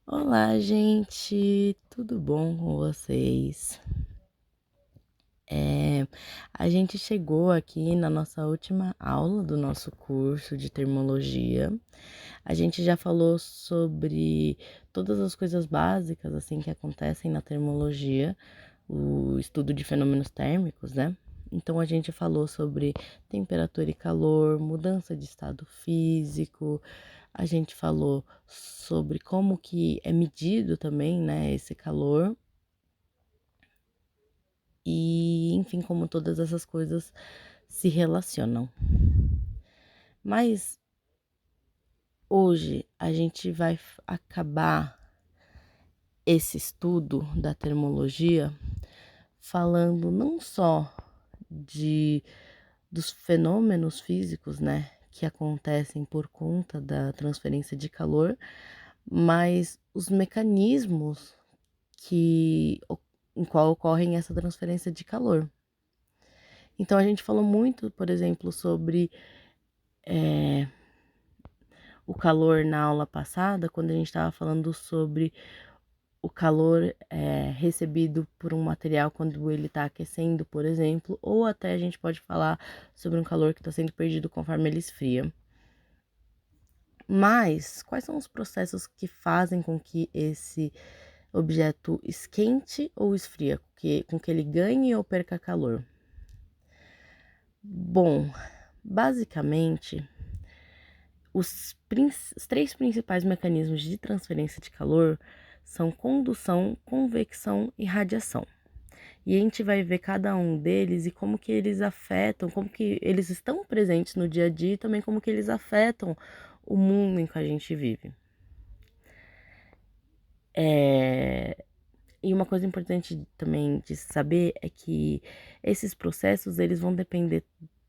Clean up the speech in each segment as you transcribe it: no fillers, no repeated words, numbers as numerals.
Olá, gente, tudo bom com vocês? A gente chegou aqui na nossa última aula do nosso curso de termologia. A gente já falou sobre todas as coisas básicas assim que acontecem na termologia, o estudo de fenômenos térmicos, né? Então a gente falou sobre temperatura e calor, mudança de estado físico, a gente falou sobre como que é medido também, né, esse calor e, enfim, como todas essas coisas se relacionam. Mas hoje a gente vai acabar esse estudo da termologia falando não só de dos fenômenos físicos, né, que acontecem por conta da transferência de calor, mas os mecanismos em qual ocorrem essa transferência de calor. Então a gente falou muito, por exemplo, sobre o calor na aula passada, quando a gente estava falando sobre o calor recebido por um material quando ele está aquecendo, por exemplo, ou até a gente pode falar sobre um calor que está sendo perdido conforme ele esfria. Mas quais são os processos que fazem com que esse objeto esquente ou esfria, com que ele ganhe ou perca calor? Bom, basicamente, os três principais mecanismos de transferência de calor são condução, convecção e radiação. E a gente vai ver cada um deles e como que eles afetam, como que eles estão presentes no dia a dia e também como que eles afetam o mundo em que a gente vive. E uma coisa importante também de saber é que esses processos eles vão depender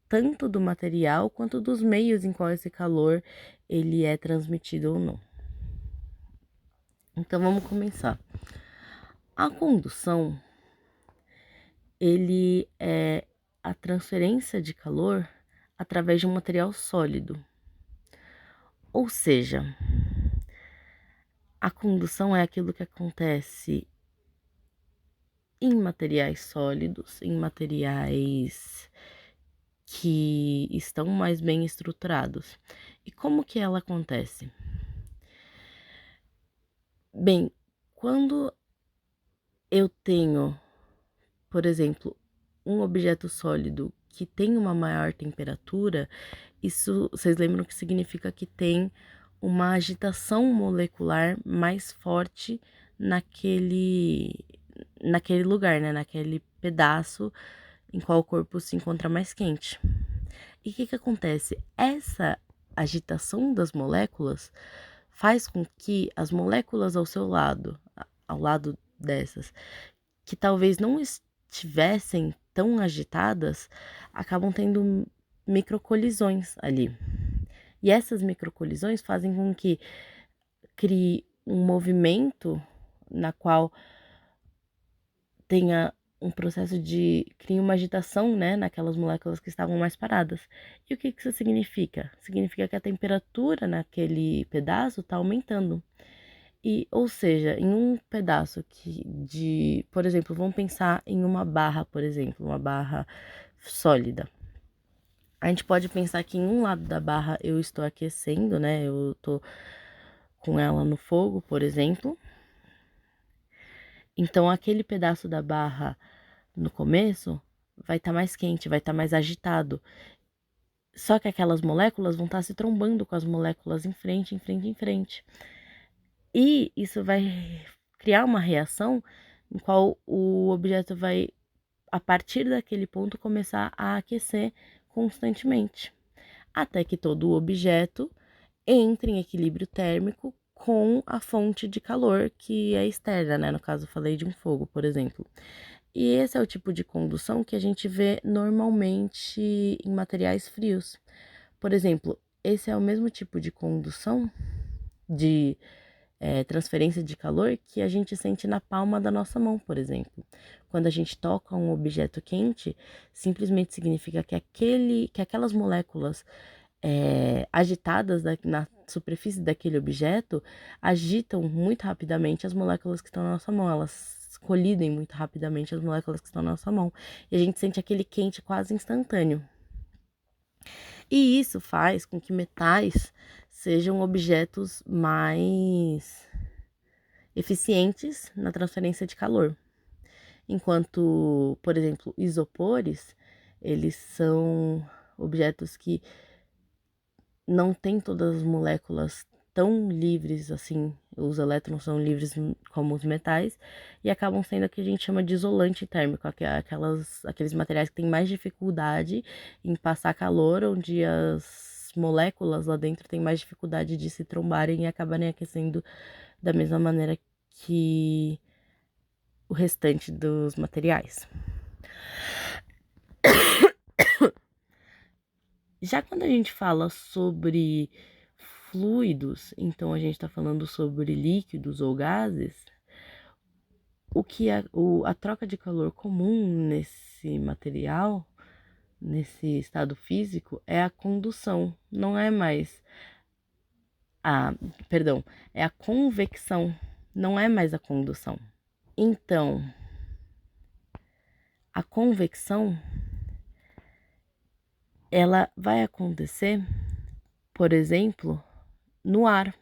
tanto do material quanto dos meios em qual esse calor ele é transmitido ou não. Então vamos começar. A condução ele é a transferência de calor através de um material sólido. Ou seja, a condução é aquilo que acontece em materiais sólidos, em materiais que estão mais bem estruturados. E como que ela acontece? Bem, quando eu tenho, por exemplo, um objeto sólido que tem uma maior temperatura, isso vocês lembram que significa que tem uma agitação molecular mais forte naquele lugar, né? Naquele pedaço em qual o corpo se encontra mais quente. E o que que acontece? Essa agitação das moléculas faz com que as moléculas ao seu lado, ao lado dessas, que talvez não estivessem tão agitadas, acabam tendo microcolisões ali. E essas microcolisões fazem com que crie um movimento na qual tenha um processo de cria uma agitação, né, naquelas moléculas que estavam mais paradas. E o que isso significa? Significa que a temperatura naquele pedaço está aumentando. E, ou seja, em um pedaço por exemplo, vamos pensar em uma barra, por exemplo, uma barra sólida. A gente pode pensar que em um lado da barra eu estou aquecendo, né? Eu tô com ela no fogo, por exemplo. Então, aquele pedaço da barra no começo vai estar mais quente, vai estar mais agitado. Só que aquelas moléculas vão estar se trombando com as moléculas em frente, em frente, em frente. E isso vai criar uma reação em qual o objeto vai, a partir daquele ponto, começar a aquecer constantemente, até que todo o objeto entre em equilíbrio térmico com a fonte de calor que é externa, né? No caso, eu falei de um fogo, por exemplo. E esse é o tipo de condução que a gente vê normalmente em materiais frios. Por exemplo, esse é o mesmo tipo de condução de transferência de calor que a gente sente na palma da nossa mão, por exemplo. Quando a gente toca um objeto quente, simplesmente significa que aquelas moléculas agitadas superfície daquele objeto agitam muito rapidamente as moléculas que estão na nossa mão, elas colidem muito rapidamente as moléculas que estão na nossa mão, e a gente sente aquele quente quase instantâneo. E isso faz com que metais sejam objetos mais eficientes na transferência de calor. Enquanto, por exemplo, isopores, eles são objetos que não têm todas as moléculas tão livres assim, os elétrons são livres como os metais, e acabam sendo o que a gente chama de isolante térmico, aqueles materiais que têm mais dificuldade em passar calor, onde as moléculas lá dentro têm mais dificuldade de se trombarem e acabarem aquecendo da mesma maneira que o restante dos materiais. Já quando a gente fala sobre fluidos, então a gente está falando sobre líquidos ou gases, o que a troca de calor comum nesse material, nesse estado físico, é a condução, não é mais é a convecção, não é mais a condução. Então, a convecção ela vai acontecer, por exemplo, no ar.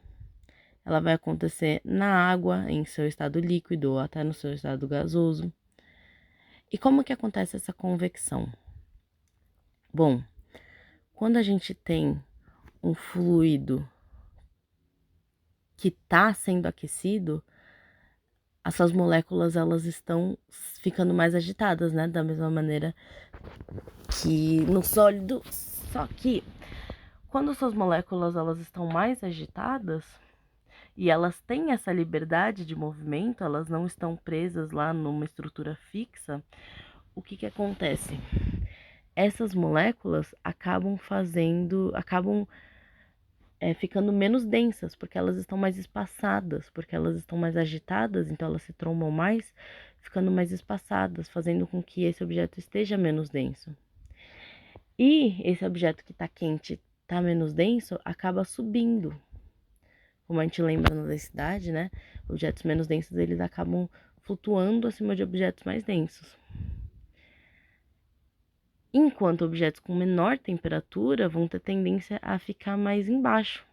Ela vai acontecer na água, em seu estado líquido ou até no seu estado gasoso. E como que acontece essa convecção? Bom, quando a gente tem um fluido que está sendo aquecido, as suas moléculas elas estão ficando mais agitadas, né? Da mesma maneira que no sólido, só que quando suas moléculas elas estão mais agitadas e elas têm essa liberdade de movimento, elas não estão presas lá numa estrutura fixa, o que acontece? Essas moléculas acabam ficando menos densas, porque elas estão mais espaçadas, porque elas estão mais agitadas, então elas se trombam mais, ficando mais espaçadas, fazendo com que esse objeto esteja menos denso. E esse objeto que está quente, está menos denso, acaba subindo. Como a gente lembra na densidade, né? Objetos menos densos, eles acabam flutuando acima de objetos mais densos. Enquanto objetos com menor temperatura vão ter tendência a ficar mais embaixo.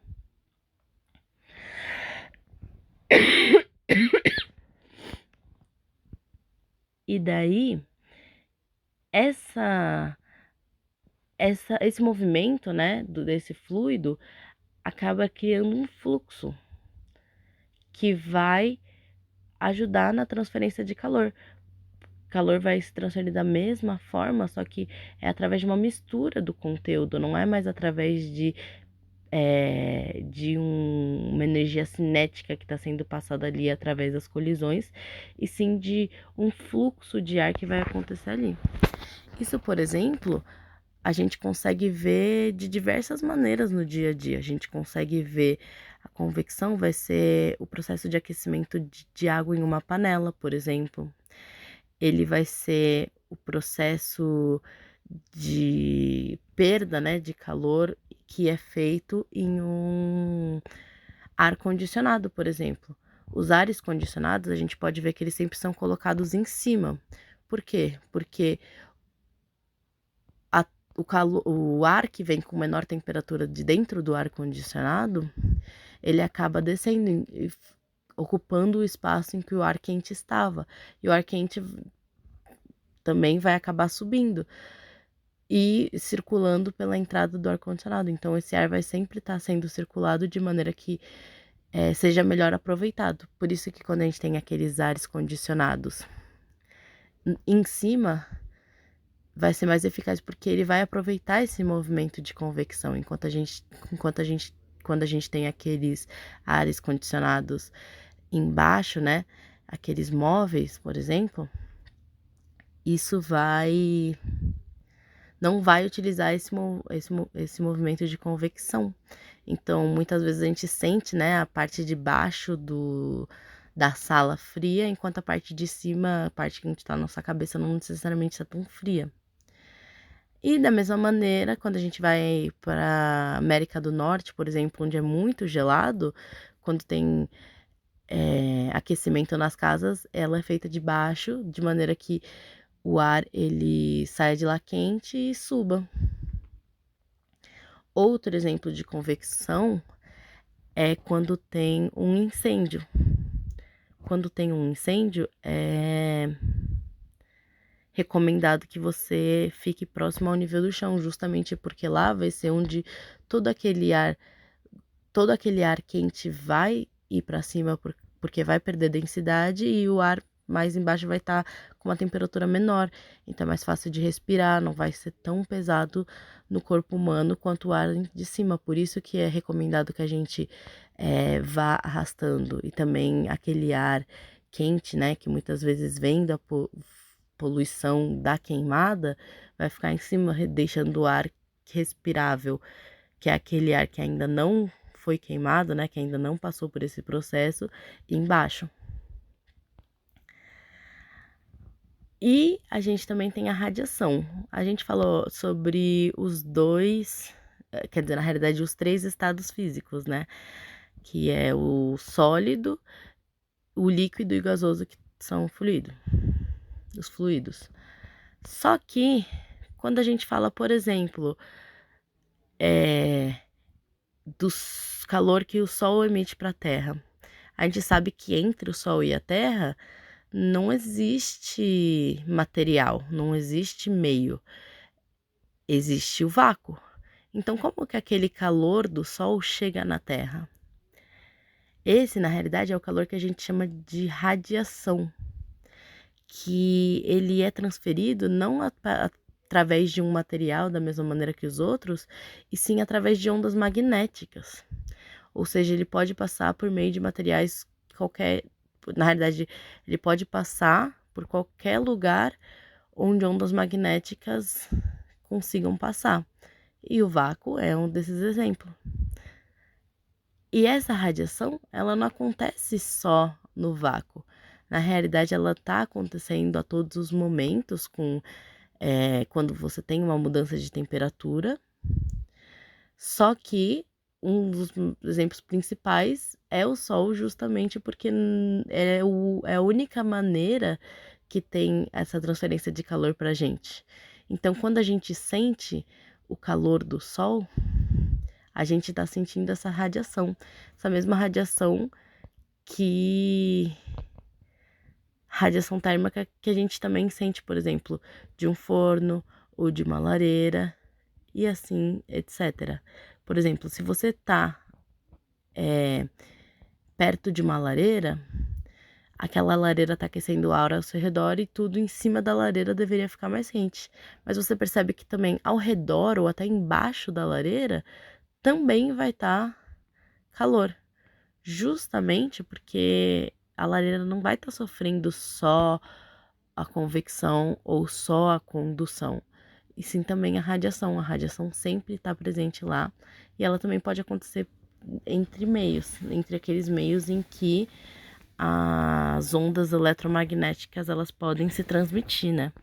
E daí, esse movimento, né, desse fluido, acaba criando um fluxo que vai ajudar na transferência de calor. O calor vai se transferir da mesma forma, só que é através de uma mistura do conteúdo, não é mais através de uma energia cinética que está sendo passada ali através das colisões, e sim de um fluxo de ar que vai acontecer ali. Isso, por exemplo, a gente consegue ver de diversas maneiras no dia a dia. A gente consegue ver a convecção vai ser o processo de aquecimento de água em uma panela, por exemplo. Ele vai ser o processo de perda, né, de calor que é feito em um ar condicionado, por exemplo. Os ares condicionados, a gente pode ver que eles sempre são colocados em cima. Por quê? Porque o ar que vem com menor temperatura de dentro do ar condicionado, ele acaba descendo, ocupando o espaço em que o ar quente estava. E o ar quente também vai acabar subindo e circulando pela entrada do ar-condicionado. Então, esse ar vai sempre estar sendo circulado de maneira que seja melhor aproveitado. Por isso que quando a gente tem aqueles ares condicionados em cima, vai ser mais eficaz, porque ele vai aproveitar esse movimento de convecção, quando a gente tem aqueles ares condicionados embaixo, né? Aqueles móveis, por exemplo, isso não vai utilizar esse movimento de convecção. Então, muitas vezes a gente sente, né, a parte de baixo da sala fria, enquanto a parte de cima, a parte que a gente tá na nossa cabeça, não necessariamente está tão fria. E da mesma maneira, quando a gente vai para América do Norte, por exemplo, onde é muito gelado, quando tem aquecimento nas casas, ela é feita de baixo, de maneira que o ar ele saia de lá quente e suba. Outro exemplo de convecção é quando tem um incêndio. Quando tem um incêndio, é recomendado que você fique próximo ao nível do chão, justamente porque lá vai ser onde todo aquele ar, todo aquele ar quente vai ir para cima, porque vai perder densidade e o ar mais embaixo vai estar com uma temperatura menor, então é mais fácil de respirar, não vai ser tão pesado no corpo humano quanto o ar de cima. Por isso que é recomendado que a gente vá arrastando. E também aquele ar quente, né, que muitas vezes vem da poluição da queimada, vai ficar em cima, deixando o ar respirável, que é aquele ar que ainda não foi queimado, né, que ainda não passou por esse processo, embaixo. E a gente também tem a radiação. A gente falou sobre os dois, quer dizer, na realidade, os três estados físicos, né? Que é o sólido, o líquido e o gasoso, que são o fluido, os fluidos. Só que, quando a gente fala, por exemplo, do calor que o Sol emite para a Terra, a gente sabe que entre o Sol e a Terra não existe material, não existe meio, existe o vácuo. Então, como que aquele calor do Sol chega na Terra? Esse, na realidade, é o calor que a gente chama de radiação, que ele é transferido não através de um material da mesma maneira que os outros, e sim através de ondas magnéticas. Ou seja, ele pode passar por meio de materiais qualquer. Na realidade, ele pode passar por qualquer lugar onde ondas magnéticas consigam passar. E o vácuo é um desses exemplos. E essa radiação, ela não acontece só no vácuo. Na realidade, ela está acontecendo a todos os momentos, quando você tem uma mudança de temperatura. Só que um dos exemplos principais é o Sol, justamente porque é a única maneira que tem essa transferência de calor para a gente. Então, quando a gente sente o calor do Sol, a gente está sentindo essa mesma radiação que radiação térmica que a gente também sente, por exemplo, de um forno ou de uma lareira e assim, etc. Por exemplo, se você está perto de uma lareira, aquela lareira está aquecendo o ar ao seu redor e tudo em cima da lareira deveria ficar mais quente. Mas você percebe que também ao redor ou até embaixo da lareira também vai estar calor. Justamente porque a lareira não vai estar sofrendo só a convecção ou só a condução, e sim também a radiação. A radiação sempre está presente lá e ela também pode acontecer entre aqueles meios em que as ondas eletromagnéticas elas podem se transmitir, né?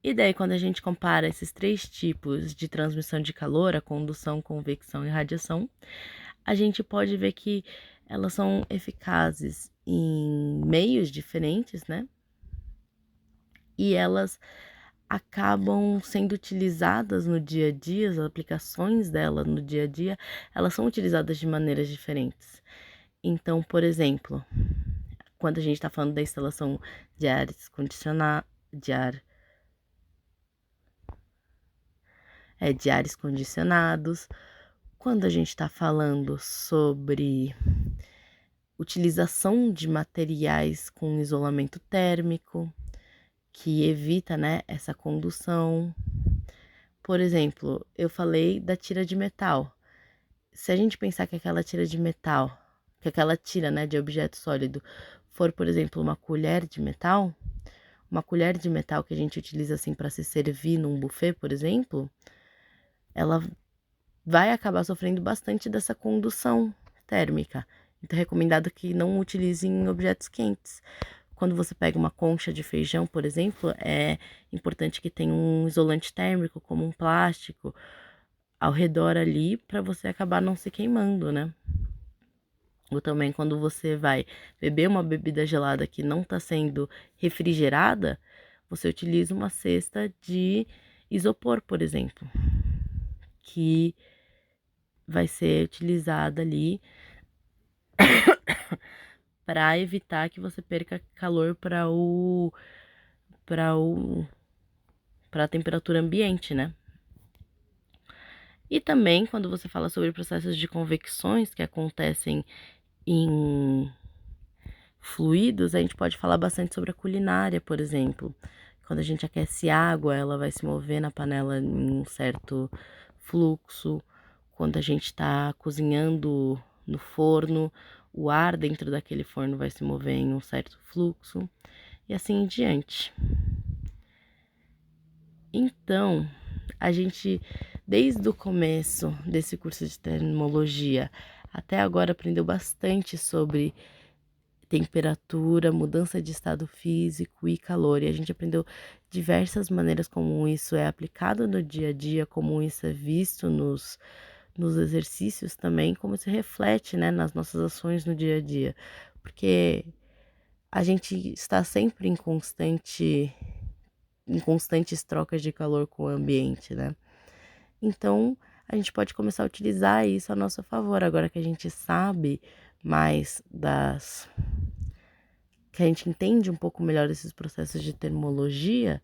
E daí, quando a gente compara esses três tipos de transmissão de calor, a condução, convecção e radiação, a gente pode ver que elas são eficazes em meios diferentes, né? E elas acabam sendo utilizadas no dia a dia, as aplicações dela no dia a dia, elas são utilizadas de maneiras diferentes. Então, por exemplo, quando a gente está falando da instalação de ares condicionados, de ares condicionados, quando a gente está falando sobre utilização de materiais com isolamento térmico, que evita, né, essa condução. Por exemplo, eu falei da tira de metal. Se a gente pensar que aquela tira de metal, que aquela tira, né, de objeto sólido, for, por exemplo, uma colher de metal que a gente utiliza assim para se servir num buffet, por exemplo, ela vai acabar sofrendo bastante dessa condução térmica. Então é recomendado que não utilizem objetos quentes. Quando você pega uma concha de feijão, por exemplo, é importante que tenha um isolante térmico, como um plástico, ao redor ali, para você acabar não se queimando, né? Ou também quando você vai beber uma bebida gelada que não está sendo refrigerada, você utiliza uma cesta de isopor, por exemplo, que vai ser utilizada ali para evitar que você perca calor para a temperatura ambiente, né? E também quando você fala sobre processos de convecções que acontecem em fluidos, a gente pode falar bastante sobre a culinária, por exemplo. Quando a gente aquece água, ela vai se mover na panela em um certo fluxo. Quando a gente está cozinhando no forno, o ar dentro daquele forno vai se mover em um certo fluxo, e assim em diante. Então, a gente, desde o começo desse curso de termologia até agora, aprendeu bastante sobre temperatura, mudança de estado físico e calor. E a gente aprendeu diversas maneiras como isso é aplicado no dia a dia, como isso é visto nos exercícios também, como se reflete, né, nas nossas ações no dia a dia. Porque a gente está sempre em constantes trocas de calor com o ambiente, né? Então, a gente pode começar a utilizar isso a nosso favor, agora que a gente sabe mais que a gente entende um pouco melhor esses processos de termologia,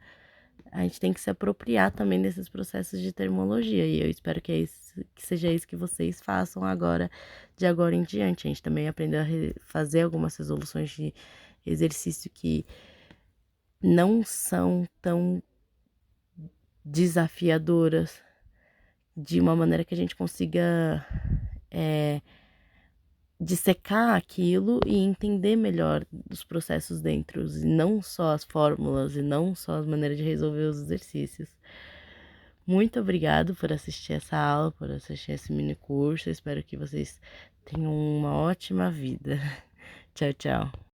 a gente tem que se apropriar também desses processos de termologia. E eu espero que, que seja isso que vocês façam agora, de agora em diante. A gente também aprendeu a fazer algumas resoluções de exercício que não são tão desafiadoras, de uma maneira que a gente consiga dissecar aquilo e entender melhor os processos dentro, e não só as fórmulas, e não só as maneiras de resolver os exercícios. Muito obrigado por assistir essa aula, por assistir esse mini curso. Eu espero que vocês tenham uma ótima vida. Tchau, tchau.